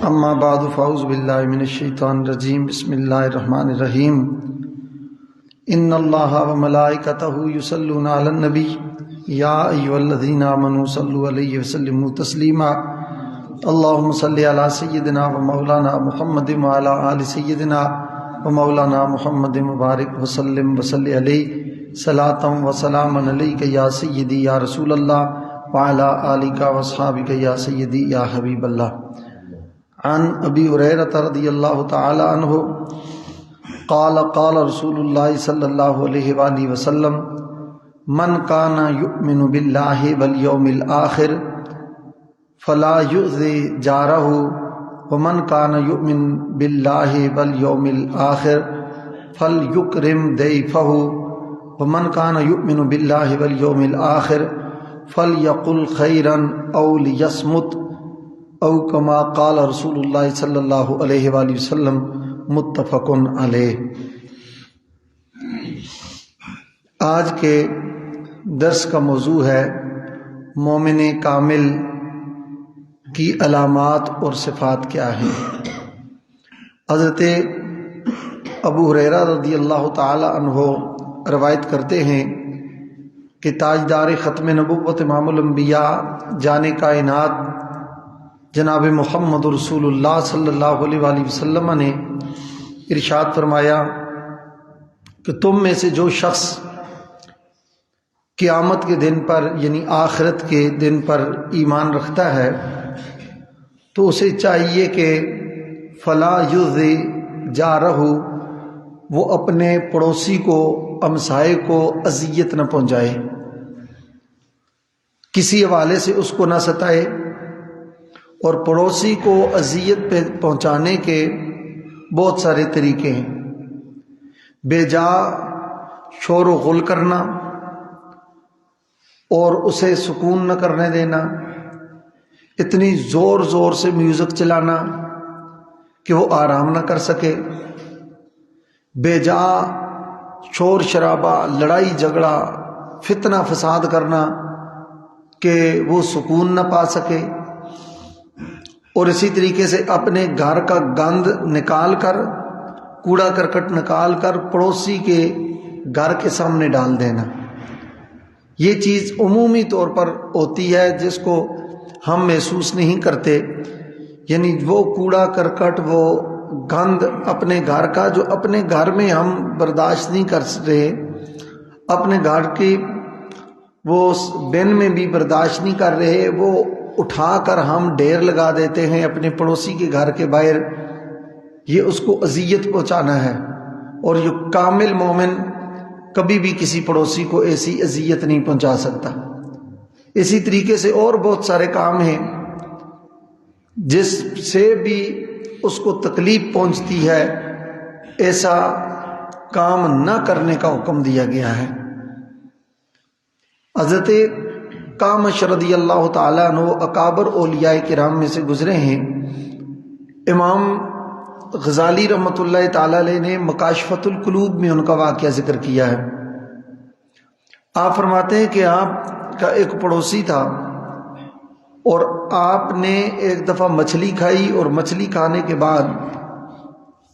اما بعد فاعوذ باللہ من الشیطان الرجیم بسم اللہ الرحمن الرحیم ان اللہ وملائکتہ یصلون علی النبی یا ایھا الذین آمنوا صلوا علیہ وسلموا تسلیما اللہم صل علی سیدنا و مولانا محمد وعلی آل سیدنا و مولانا محمد مبارک وسلم وصلی علیہ صلاۃ و سلاما علیک یا سیدی یا رسول اللہ وعلی آلک و اصحابک یا سیدی یا حبیب اللہ۔ عن ابی ہریرہ رضی اللہ تعالی عنہ قال قال رسول اللہ صلی اللہ علیہ وآلہ وسلم من کان یؤمن باللہ والیوم الآخر فلا یؤذی جارہ ومن کان یؤمن باللہ والیوم الآخر فلیکرم ضیفہ ومن کان یؤمن باللہ والیوم الآخر فلیقل خیرا او لیصمت او کما قال رسول اللہ صلی اللہ علیہ وآلہ وسلم، متفق علیہ۔ آج کے درس کا موضوع ہے مومن کامل کی علامات اور صفات کیا ہیں۔ حضرت ابو ہریرہ رضی اللہ تعالی عنہ روایت کرتے ہیں کہ تاجدار ختم نبوت امام الانبیاء جان کائنات جناب محمد رسول اللہ صلی اللہ علیہ وآلہ وسلم نے ارشاد فرمایا کہ تم میں سے جو شخص قیامت کے دن پر یعنی آخرت کے دن پر ایمان رکھتا ہے تو اسے چاہیے کہ فلا یؤذی جارہ، وہ اپنے پڑوسی کو، ہمسائے کو اذیت نہ پہنچائے، کسی حوالے سے اس کو نہ ستائے۔ اور پڑوسی کو اذیت پہ پہنچانے کے بہت سارے طریقے ہیں، بے جا شور و غل کرنا اور اسے سکون نہ کرنے دینا، اتنی زور زور سے میوزک چلانا کہ وہ آرام نہ کر سکے، بے جا شور شرابہ، لڑائی جھگڑا، فتنہ فساد کرنا کہ وہ سکون نہ پا سکے، اور اسی طریقے سے اپنے گھر کا گند نکال کر، کوڑا کرکٹ نکال کر پڑوسی کے گھر کے سامنے ڈال دینا۔ یہ چیز عمومی طور پر ہوتی ہے جس کو ہم محسوس نہیں کرتے، یعنی وہ کوڑا کرکٹ، وہ گند اپنے گھر کا جو اپنے گھر میں ہم برداشت نہیں کر رہے، اپنے گھر کی وہ بن میں بھی برداشت نہیں کر رہے، وہ اٹھا کر ہم ڈھیر لگا دیتے ہیں اپنے پڑوسی کے گھر کے باہر، یہ اس کو اذیت پہنچانا ہے۔ اور یہ کامل مومن کبھی بھی کسی پڑوسی کو ایسی اذیت نہیں پہنچا سکتا۔ اسی طریقے سے اور بہت سارے کام ہیں جس سے بھی اس کو تکلیف پہنچتی ہے، ایسا کام نہ کرنے کا حکم دیا گیا ہے۔ حضرت کامش رضی اللہ تعالیٰ عنہ اکابر اولیاء کرام میں سے گزرے ہیں۔ امام غزالی رحمۃ اللہ تعالیٰ علیہ نے مکاشفۃ القلوب میں ان کا واقعہ ذکر کیا ہے۔ آپ فرماتے ہیں کہ آپ کا ایک پڑوسی تھا اور آپ نے ایک دفعہ مچھلی کھائی، اور مچھلی کھانے کے بعد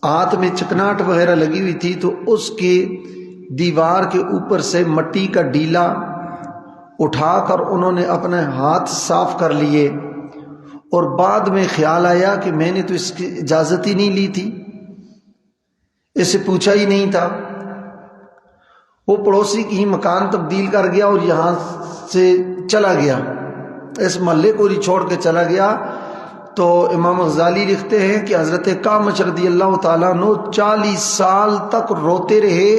ہاتھ میں چکناٹ وغیرہ لگی ہوئی تھی، تو اس کے دیوار کے اوپر سے مٹی کا ڈیلا اٹھا کر انہوں نے اپنے ہاتھ صاف کر لیے، اور بعد میں خیال آیا کہ میں نے تو اس کی اجازت ہی نہیں لی تھی، اسے پوچھا ہی نہیں تھا۔ وہ پڑوسی کی مکان تبدیل کر گیا اور یہاں سے چلا گیا، اس محلے کو ہی چھوڑ کے چلا گیا۔ تو امام غزالی لکھتے ہیں کہ حضرت کامش رضی اللہ تعالیٰ عنہ 40 سال تک روتے رہے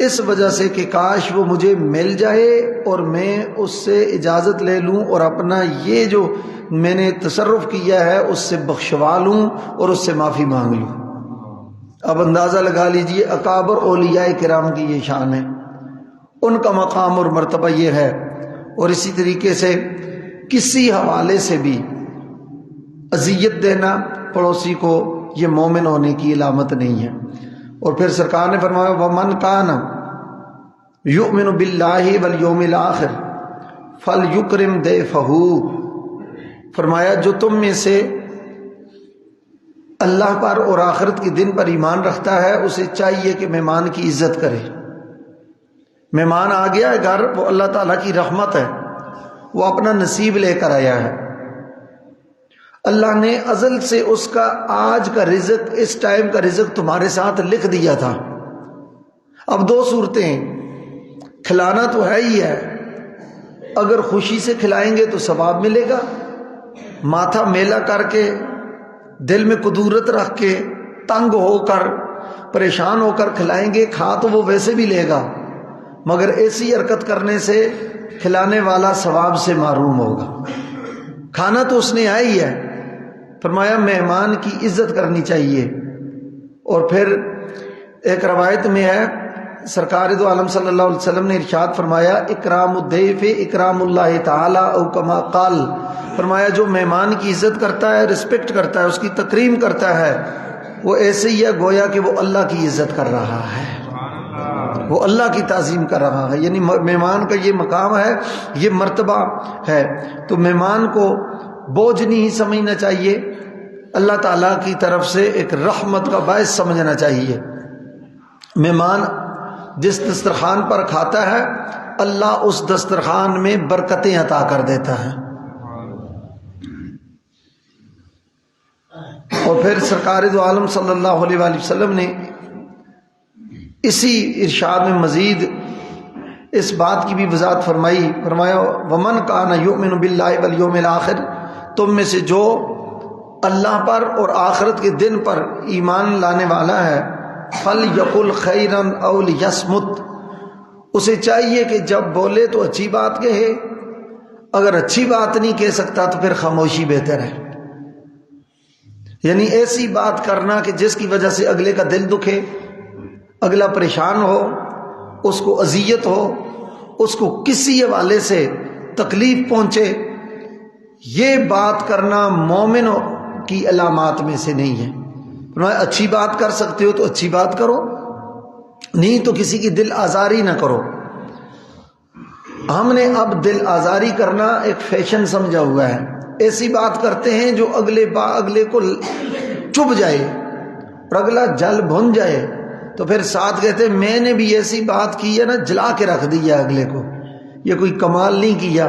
اس وجہ سے کہ کاش وہ مجھے مل جائے اور میں اس سے اجازت لے لوں اور اپنا یہ جو میں نے تصرف کیا ہے اس سے بخشوا لوں اور اس سے معافی مانگ لوں۔ اب اندازہ لگا لیجئے اکابر اولیاء کرام کی یہ شان ہے، ان کا مقام اور مرتبہ یہ ہے۔ اور اسی طریقے سے کسی حوالے سے بھی اذیت دینا پڑوسی کو یہ مومن ہونے کی علامت نہیں ہے۔ اور پھر سرکار نے فرمایا وَمَنْ كَانَ يُؤْمِنُ بِاللَّهِ وَالْيَوْمِ الْآخِرِ فَلْيُكْرِمْ ضَيْفَهُ، فرمایا جو تم میں سے اللہ پر اور آخرت کے دن پر ایمان رکھتا ہے اسے چاہیے کہ مہمان کی عزت کرے۔ مہمان آ گیا ہے گھر، وہ اللہ تعالیٰ کی رحمت ہے، وہ اپنا نصیب لے کر آیا ہے۔ اللہ نے ازل سے اس کا آج کا رزق، اس ٹائم کا رزق تمہارے ساتھ لکھ دیا تھا۔ اب دو صورتیں، کھلانا تو ہے ہی ہے، اگر خوشی سے کھلائیں گے تو ثواب ملے گا، ماتھا میلا کر کے دل میں قدورت رکھ کے تنگ ہو کر پریشان ہو کر کھلائیں گے، کھا تو وہ ویسے بھی لے گا، مگر ایسی حرکت کرنے سے کھلانے والا ثواب سے محروم ہوگا۔ کھانا تو اس نے آیا ہی ہے، فرمایا مہمان کی عزت کرنی چاہیے۔ اور پھر ایک روایت میں ہے سرکار دو عالم صلی اللہ علیہ وسلم نے ارشاد فرمایا اکرام الضیف اکرام اللہ تعالی او کما قال، فرمایا جو مہمان کی عزت کرتا ہے، رسپیکٹ کرتا ہے، اس کی تکریم کرتا ہے، وہ ایسے ہی ہے گویا کہ وہ اللہ کی عزت کر رہا ہے، وہ اللہ کی تعظیم کر رہا ہے۔ یعنی مہمان کا یہ مقام ہے، یہ مرتبہ ہے، تو مہمان کو بوجھ نہیں سمجھنا چاہیے، اللہ تعالیٰ کی طرف سے ایک رحمت کا باعث سمجھنا چاہیے۔ مہمان جس دسترخوان پر کھاتا ہے اللہ اس دسترخوان میں برکتیں عطا کر دیتا ہے۔ اور پھر سرکار دو عالم صلی اللہ علیہ وآلہ وسلم نے اسی ارشاد میں مزید اس بات کی بھی وضاحت فرمائی، فرمایا ومن کان یؤمن باللہ والیوم الآخر، تم میں سے جو اللہ پر اور آخرت کے دن پر ایمان لانے والا ہے، فَلْيَقُلْ خَيْرًا أَوْ لِيَصْمُتْ، اسے چاہیے کہ جب بولے تو اچھی بات کہے، اگر اچھی بات نہیں کہہ سکتا تو پھر خاموشی بہتر ہے۔ یعنی ایسی بات کرنا کہ جس کی وجہ سے اگلے کا دل دکھے، اگلا پریشان ہو، اس کو اذیت ہو، اس کو کسی حوالے سے تکلیف پہنچے، یہ بات کرنا مومن کی علامات میں سے نہیں ہے۔ اچھی بات کر سکتے ہو تو اچھی بات کرو، نہیں تو کسی کی دل آزاری نہ کرو۔ ہم نے اب دل آزاری کرنا ایک فیشن سمجھا ہوا ہے، ایسی بات کرتے ہیں جو اگلے کو چبھ جائے اور اگلا جل بھن جائے، تو پھر ساتھ کہتے ہیں میں نے بھی ایسی بات کی ہے نا، جلا کے رکھ دیا اگلے کو، یہ کوئی کمال نہیں کیا،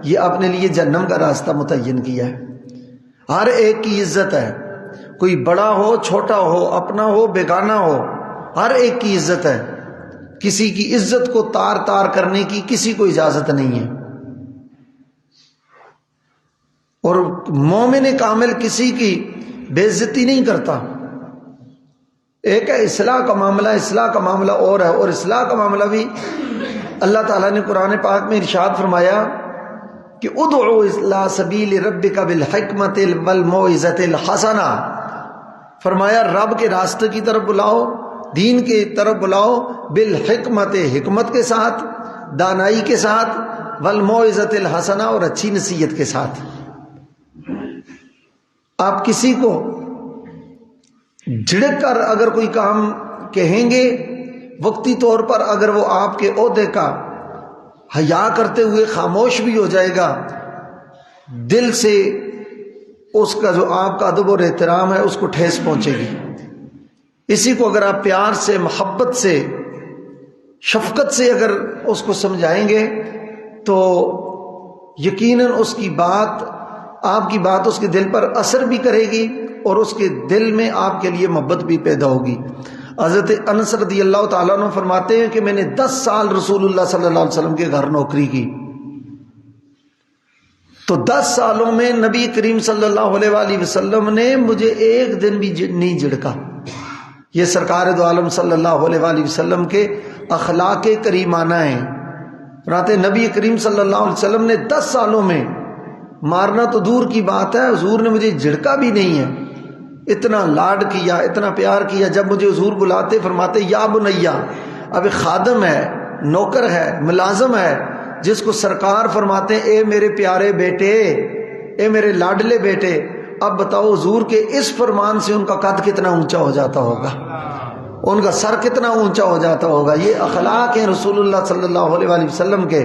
یہ اپنے لیے جہنم کا راستہ متعین کیا ہے۔ ہر ایک کی عزت ہے، کوئی بڑا ہو چھوٹا ہو، اپنا ہو بیگانہ ہو، ہر ایک کی عزت ہے، کسی کی عزت کو تار تار کرنے کی کسی کو اجازت نہیں ہے۔ اور مومن کامل کسی کی بے عزتی نہیں کرتا۔ ایک ہے اصلاح کا معاملہ، اصلاح کا معاملہ اور ہے، اور اصلاح کا معاملہ بھی اللہ تعالیٰ نے قرآن پاک میں ارشاد فرمایا کہ ادعو الی سبیل ربک بالحکمت والموعظۃ الحسنہ، فرمایا رب کے راستے کی طرف بلاؤ، دین کی طرف بلاؤ، بالحکمت، حکمت کے ساتھ، دانائی کے ساتھ، والموعظۃ الحسنہ، اور اچھی نصیحت کے ساتھ۔ آپ کسی کو جھڑک کر اگر کوئی کام کہیں گے، وقتی طور پر اگر وہ آپ کے عہدے کا حیا کرتے ہوئے خاموش بھی ہو جائے گا، دل سے اس کا جو آپ کا ادب اور احترام ہے اس کو ٹھیس پہنچے گی۔ اسی کو اگر آپ پیار سے، محبت سے، شفقت سے اگر اس کو سمجھائیں گے تو یقیناً اس کی بات، آپ کی بات اس کے دل پر اثر بھی کرے گی اور اس کے دل میں آپ کے لیے محبت بھی پیدا ہوگی۔ حضرت انس رضی اللہ تعالیٰ عنہ فرماتے ہیں کہ میں نے 10 سال رسول اللہ صلی اللہ علیہ وسلم کے گھر نوکری کی، تو 10 سالوں میں نبی کریم صلی اللہ علیہ وآلہ وسلم نے مجھے ایک دن بھی نہیں جھڑکا۔ یہ سرکار دو عالم صلی اللہ علیہ وآلہ وسلم کے اخلاق کریمانہ ہیں۔ فرماتے نبی کریم صلی اللہ علیہ وسلم نے 10 سالوں میں، مارنا تو دور کی بات ہے، حضور نے مجھے جھڑکا بھی نہیں ہے، اتنا لاڈ کیا، اتنا پیار کیا۔ جب مجھے حضور بلاتے فرماتے یا بنیا، اب خادم ہے، نوکر ہے، ملازم ہے، جس کو سرکار فرماتے ہیں اے میرے پیارے بیٹے، اے میرے لاڈلے بیٹے، اب بتاؤ حضور کے اس فرمان سے ان کا قد کتنا اونچا ہو جاتا ہوگا، ان کا سر کتنا اونچا ہو جاتا ہوگا۔ یہ اخلاق ہیں رسول اللہ صلی اللہ علیہ وآلہ وسلم کے،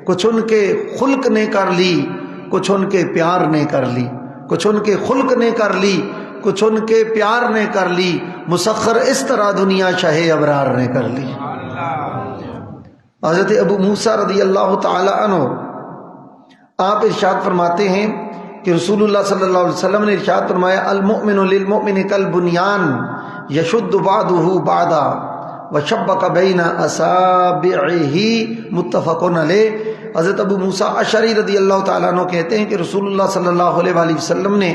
کچھ ان کے خلق نے کر لی، کچھ ان کے پیار نے کر لی، کچھ ان کے خلق نے کر لی، کچھ ان کے پیار نے کر لی، مسخر اس طرح دنیا شاہ ابرار نے کر لی۔ حضرت ابو موسیٰ رضی اللہ تعالی عنہ آپ ارشاد فرماتے ہیں کہ رسول اللہ صلی اللہ علیہ وسلم نے ارشاد فرمایا المؤمن للمؤمن کالبنیان یشد بعضہ بعضا وشبک بین اصابعہ متفق علیہ۔ حضرت ابو موسیٰ اشعری رضی اللہ تعالیٰ عنہ کہتے ہیں کہ رسول اللہ صلی اللہ علیہ وآلہ وسلم نے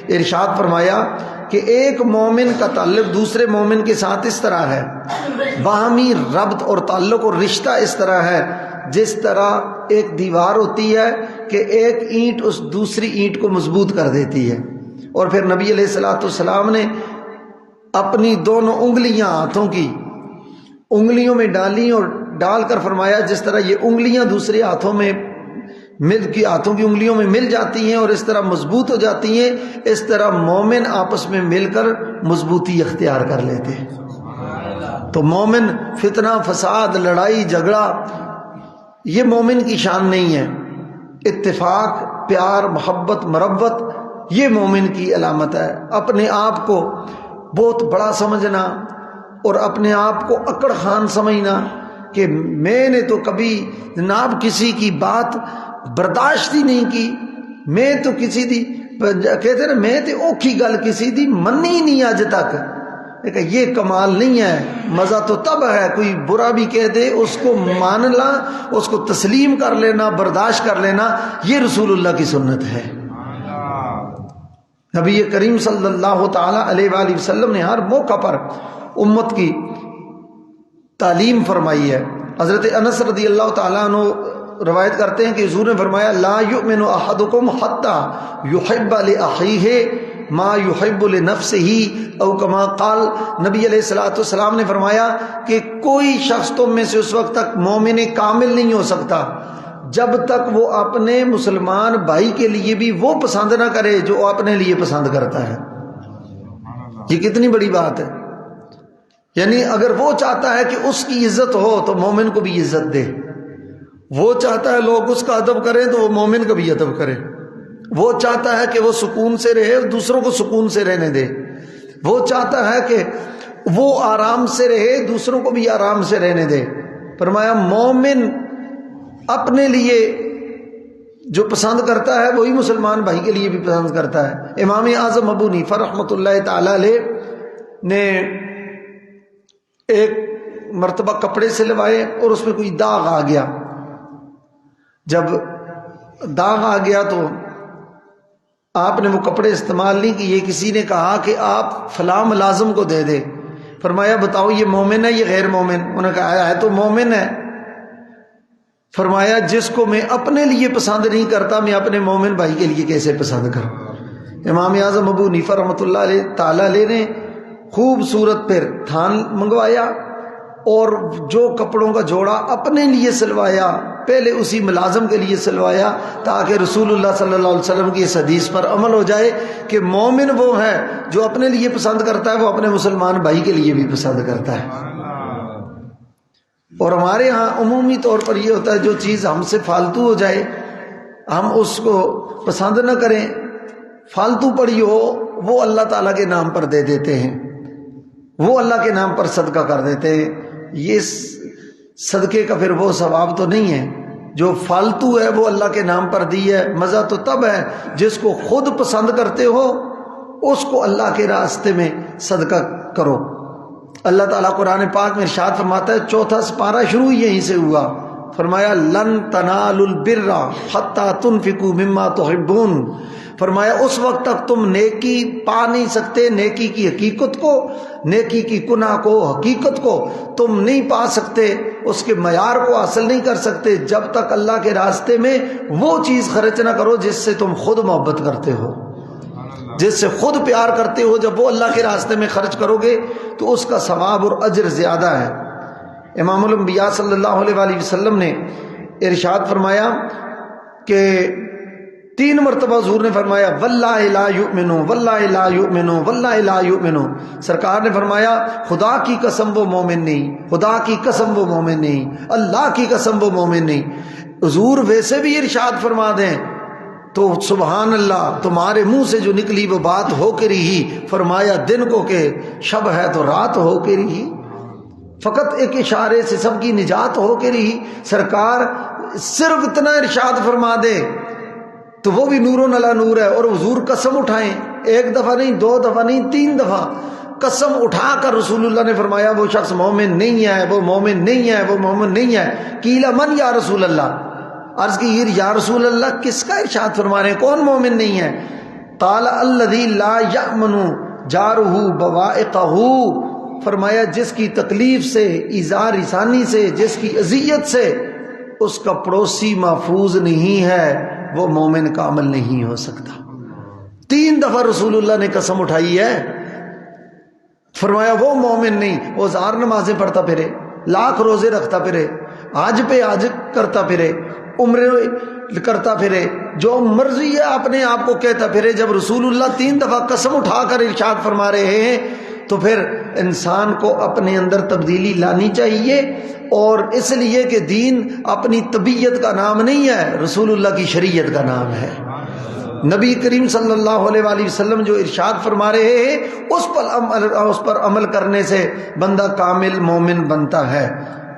ارشاد فرمایا کہ ایک مومن کا تعلق دوسرے مومن کے ساتھ اس طرح ہے، باہمی ربط اور تعلق اور رشتہ اس طرح ہے جس طرح ایک دیوار ہوتی ہے کہ ایک اینٹ اس دوسری اینٹ کو مضبوط کر دیتی ہے۔ اور پھر نبی علیہ الصلوۃ والسلام نے اپنی دونوں انگلیاں ہاتھوں کی انگلیوں میں ڈالی اور ڈال کر فرمایا جس طرح یہ انگلیاں دوسرے ہاتھوں کی انگلیوں میں مل جاتی ہیں اور اس طرح مضبوط ہو جاتی ہیں، اس طرح مومن آپس میں مل کر مضبوطی اختیار کر لیتے ہیں۔ تو مومن فتنہ فساد لڑائی جھگڑا یہ مومن کی شان نہیں ہے، اتفاق پیار محبت مربت یہ مومن کی علامت ہے۔ اپنے آپ کو بہت بڑا سمجھنا اور اپنے آپ کو اکڑ خان سمجھنا کہ میں نے تو کبھی جناب کسی کی بات برداشت ہی نہیں کی، میں تو کسی دی کہتے نا میں تو اوکھی گل کسی دی منی ہی نہیں اج تک، لیکن یہ کمال نہیں ہے۔ مزہ تو تب ہے کوئی برا بھی کہہ دے اس کو مان لا، اس کو تسلیم کر لینا، برداشت کر لینا، یہ رسول اللہ کی سنت ہے۔ نبی کریم صلی اللہ تعالی علیہ وآلہ وسلم نے ہر موقع پر امت کی تعلیم فرمائی ہے۔ حضرت انس رضی اللہ تعالیٰ عنہ روایت کرتے ہیں کہ حضور نے فرمایا لا یؤمن احدکم حتی یحب لاخیہ ما یحب لنفسہ او کما قال۔ نبی علیہ الصلوۃ والسلام نے فرمایا کہ کوئی شخص تم میں سے اس وقت تک مومن کامل نہیں ہو سکتا جب تک وہ اپنے مسلمان بھائی کے لیے بھی وہ پسند نہ کرے جو اپنے لیے پسند کرتا ہے۔ یہ کتنی بڑی بات ہے، یعنی اگر وہ چاہتا ہے کہ اس کی عزت ہو تو مومن کو بھی عزت دے، وہ چاہتا ہے لوگ اس کا ادب کریں تو وہ مومن کا بھی ادب کرے، وہ چاہتا ہے کہ وہ سکون سے رہے اور دوسروں کو سکون سے رہنے دے، وہ چاہتا ہے کہ وہ آرام سے رہے دوسروں کو بھی آرام سے رہنے دے۔ فرمایا مومن اپنے لیے جو پسند کرتا ہے وہی مسلمان بھائی کے لیے بھی پسند کرتا ہے۔ امام اعظم ابو حنیفہ رحمۃ اللہ تعالی علیہ نے ایک مرتبہ کپڑے سلوائے اور اس میں کوئی داغ آ گیا، جب داغ آ گیا تو آپ نے وہ کپڑے استعمال نہیں کیے، کسی نے کہا کہ آپ فلاں ملازم کو دے دے۔ فرمایا بتاؤ یہ مومن ہے یہ غیر مومن؟ انہوں نے کہا ہے تو مومن ہے۔ فرمایا جس کو میں اپنے لیے پسند نہیں کرتا میں اپنے مومن بھائی کے لیے کیسے پسند کروں؟ امام اعظم ابو حنیفہ رحمۃ اللہ علیہ تعالی علیہ نے خوبصورت پھر تھان منگوایا اور جو کپڑوں کا جوڑا اپنے لیے سلوایا پہلے اسی ملازم کے لیے سلوایا تاکہ رسول اللہ صلی اللہ علیہ وسلم کی اس حدیث پر عمل ہو جائے کہ مومن وہ ہے جو اپنے لیے پسند کرتا ہے وہ اپنے مسلمان بھائی کے لیے بھی پسند کرتا ہے۔ اور ہمارے ہاں عمومی طور پر یہ ہوتا ہے جو چیز ہم سے فالتو ہو جائے ہم اس کو پسند نہ کریں، فالتو پڑی ہو وہ اللہ تعالیٰ کے نام پر دے دیتے ہیں، وہ اللہ کے نام پر صدقہ کر دیتے ہیں۔ یہ صدقے کا پھر وہ ثواب تو نہیں ہے، جو فالتو ہے وہ اللہ کے نام پر دی ہے۔ مزہ تو تب ہے جس کو خود پسند کرتے ہو اس کو اللہ کے راستے میں صدقہ کرو۔ اللہ تعالیٰ قرآن پاک میں ارشاد فرماتا ہے، چوتھا سپارہ شروع یہیں سے ہوا، فرمایا لن تنالوا البر حتی تنفقوا مما تحبون۔ فرمایا اس وقت تک تم نیکی پا نہیں سکتے، نیکی کی حقیقت کو، نیکی کی کنہ کو، حقیقت کو تم نہیں پا سکتے، اس کے معیار کو حاصل نہیں کر سکتے جب تک اللہ کے راستے میں وہ چیز خرچ نہ کرو جس سے تم خود محبت کرتے ہو، جس سے خود پیار کرتے ہو۔ جب وہ اللہ کے راستے میں خرچ کرو گے تو اس کا ثواب اور اجر زیادہ ہے۔ امام الانبیاء صلی اللہ علیہ وآلہ وسلم نے ارشاد فرمایا کہ 3 مرتبہ حضور نے فرمایا واللہ لا یؤمنو واللہ لا یؤمنو واللہ لا یؤمنو۔ سرکار نے فرمایا خدا کی قسم وہ مومن نہیں، خدا کی قسم وہ مومن نہیں، اللہ کی قسم وہ مومن نہیں۔ حضور ویسے بھی ارشاد فرما دیں تو سبحان اللہ تمہارے منہ سے جو نکلی وہ بات ہو کے رہی، فرمایا دن کو کہ شب ہے تو رات ہو کے رہی، فقط ایک اشارے سے سب کی نجات ہو کے رہی۔ سرکار صرف اتنا ارشاد فرما دے تو وہ بھی نور علی نور ہے، اور حضور قسم اٹھائیں، ایک دفعہ نہیں، دو دفعہ نہیں، 3 دفعہ قسم اٹھا کر رسول اللہ نے فرمایا وہ شخص مومن نہیں ہے، وہ مومن نہیں ہے، وہ مومن نہیں ہے۔ قیل من یا رسول اللہ، عرض کی یا رسول اللہ کس کا ارشاد فرما رہے ہیں، کون مومن نہیں ہے؟ قال الذی لا یأمن جارہ بوائقہ، فرمایا جس کی تکلیف سے، ایذا رسانی سے، جس کی اذیت سے اس کا پڑوسی محفوظ نہیں ہے، وہ مومن کامل نہیں ہو سکتا۔ 3 دفعہ رسول اللہ نے قسم اٹھائی ہے، فرمایا وہ مومن نہیں، وہ 1000 نمازیں پڑھتا پھرے، لاکھ روزے رکھتا پھرے، حج پہ حج کرتا پھرے، عمرے کرتا پھرے، جو مرضی ہے اپنے آپ کو کہتا پھرے۔ جب رسول اللہ 3 دفعہ قسم اٹھا کر ارشاد فرما رہے ہیں تو پھر انسان کو اپنے اندر تبدیلی لانی چاہیے، اور اس لیے کہ دین اپنی طبیعت کا نام نہیں ہے، رسول اللہ کی شریعت کا نام ہے۔ نبی کریم صلی اللہ علیہ وآلہ وسلم جو ارشاد فرما رہے ہیں اس پر عمل کرنے سے بندہ کامل مومن بنتا ہے۔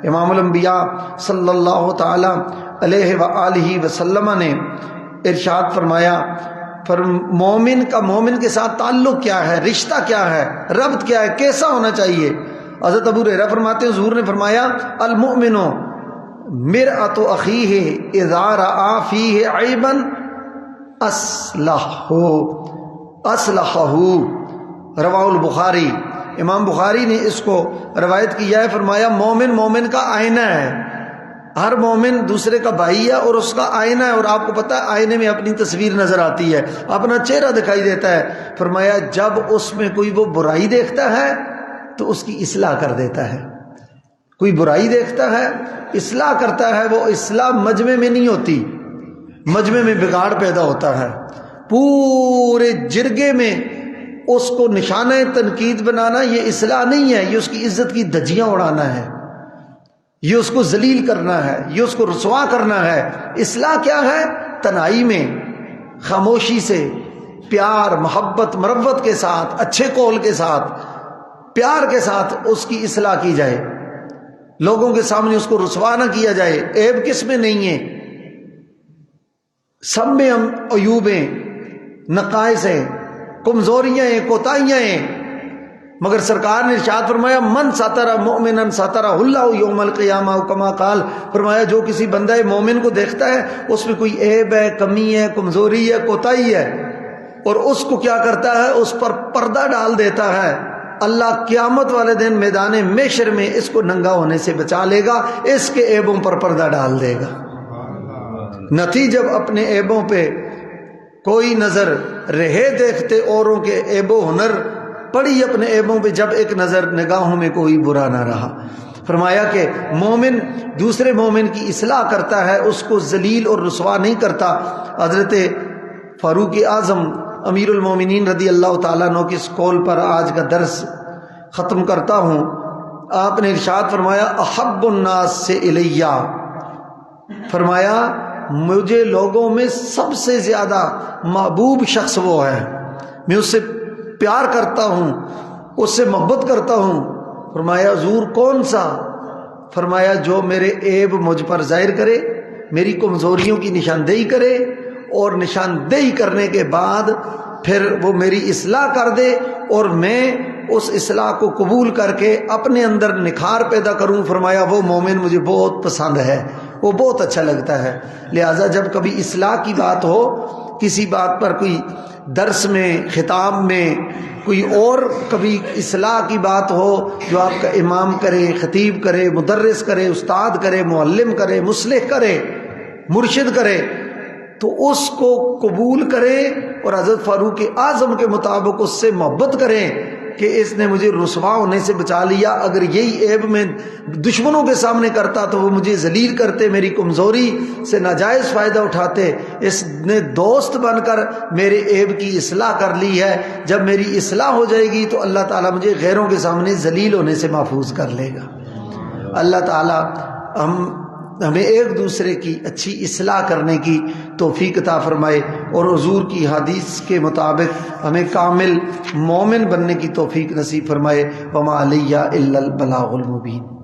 امام الانبیاء صلی اللہ تعالی علیہ وآلہ وسلم نے ارشاد فرمایا، مومن کا مومن کے ساتھ تعلق کیا ہے، رشتہ کیا ہے، ربط کیا ہے، کیسا ہونا چاہیے؟ حضرت ابو ہریرہ فرماتے ہیں حضور نے فرمایا المؤمن مرآۃ اخیہ اذا رأى فیہ عیبا اصلحہ، رواہ البخاری۔ امام بخاری نے اس کو روایت کیا ہے، فرمایا مومن مومن کا آئینہ ہے، ہر مومن دوسرے کا بھائی ہے اور اس کا آئینہ ہے، اور آپ کو پتہ ہے آئینے میں اپنی تصویر نظر آتی ہے، اپنا چہرہ دکھائی دیتا ہے۔ فرمایا جب اس میں کوئی وہ برائی دیکھتا ہے تو اس کی اصلاح کر دیتا ہے، کوئی برائی دیکھتا ہے اصلاح کرتا ہے، وہ اصلاح مجمع میں نہیں ہوتی، مجمع میں بگاڑ پیدا ہوتا ہے، پورے جرگے میں اس کو نشانہ تنقید بنانا یہ اصلاح نہیں ہے، یہ اس کی عزت کی دھجیاں اڑانا ہے، یہ اس کو ذلیل کرنا ہے، یہ اس کو رسوا کرنا ہے۔ اصلاح کیا ہے؟ تنہائی میں خاموشی سے، پیار محبت مروت کے ساتھ، اچھے قول کے ساتھ، پیار کے ساتھ اس کی اصلاح کی جائے، لوگوں کے سامنے اس کو رسوا نہ کیا جائے۔ عیب کس میں نہیں ہے؟ سب میں ہم عیوب ہیں، نقائص ہیں، کمزوریاں ہیں، کوتاہیاں ہیں، مگر سرکار نے ارشاد فرمایا من ستر مؤمنا سترہ اللہ یوم القیامہ، کما قال، فرمایا جو کسی بندہ مومن کو دیکھتا ہے اس میں کوئی عیب ہے، کمی ہے، کمزوری ہے، کوتاہی ہے، اور اس کو کیا کرتا ہے؟ اس پر پردہ ڈال دیتا ہے، اللہ قیامت والے دن میدان محشر میں اس کو ننگا ہونے سے بچا لے گا، اس کے عیبوں پر پردہ ڈال دے گا۔ نتی جب اپنے عیبوں پہ کوئی نظر رہے دیکھتے، اوروں کے عیب و ہنر پڑی اپنے عیبوں پہ جب ایک نظر، نگاہوں میں کوئی برا نہ رہا۔ فرمایا کہ مومن دوسرے مومن کی اصلاح کرتا ہے، اس کو ذلیل اور رسوا نہیں کرتا۔ حضرت فاروق اعظم امیر المومنین رضی اللہ تعالیٰ عنہ کی اس قول پر آج کا درس ختم کرتا ہوں۔ آپ نے ارشاد فرمایا احب الناس سے الیہ، فرمایا مجھے لوگوں میں سب سے زیادہ محبوب شخص وہ ہے، میں اس سے پیار کرتا ہوں، اس سے محبت کرتا ہوں۔ فرمایا حضور کون سا؟ فرمایا جو میرے عیب مجھ پر ظاہر کرے، میری کمزوریوں کی نشاندہی کرے، اور نشاندہی کرنے کے بعد پھر وہ میری اصلاح کر دے، اور میں اس اصلاح کو قبول کر کے اپنے اندر نکھار پیدا کروں۔ فرمایا وہ مومن مجھے بہت پسند ہے، وہ بہت اچھا لگتا ہے۔ لہٰذا جب کبھی اصلاح کی بات ہو، کسی بات پر کوئی درس میں، خطاب میں، کوئی اور کبھی اصلاح کی بات ہو، جو آپ کا امام کرے، خطیب کرے، مدرس کرے، استاد کرے، معلم کرے، مصلح کرے، مرشد کرے، تو اس کو قبول کریں اور حضرت فاروق اعظم کے مطابق اس سے محبت کریں کہ اس نے مجھے رسوا ہونے سے بچا لیا۔ اگر یہی عیب میں دشمنوں کے سامنے کرتا تو وہ مجھے ذلیل کرتے، میری کمزوری سے ناجائز فائدہ اٹھاتے۔ اس نے دوست بن کر میرے عیب کی اصلاح کر لی ہے، جب میری اصلاح ہو جائے گی تو اللہ تعالیٰ مجھے غیروں کے سامنے ذلیل ہونے سے محفوظ کر لے گا۔ اللہ تعالیٰ ہم ہمیں ایک دوسرے کی اچھی اصلاح کرنے کی توفیق عطا فرمائے، اور حضور کی حدیث کے مطابق ہمیں کامل مومن بننے کی توفیق نصیب فرمائے۔ وما علیہ الا البلاغ المبین۔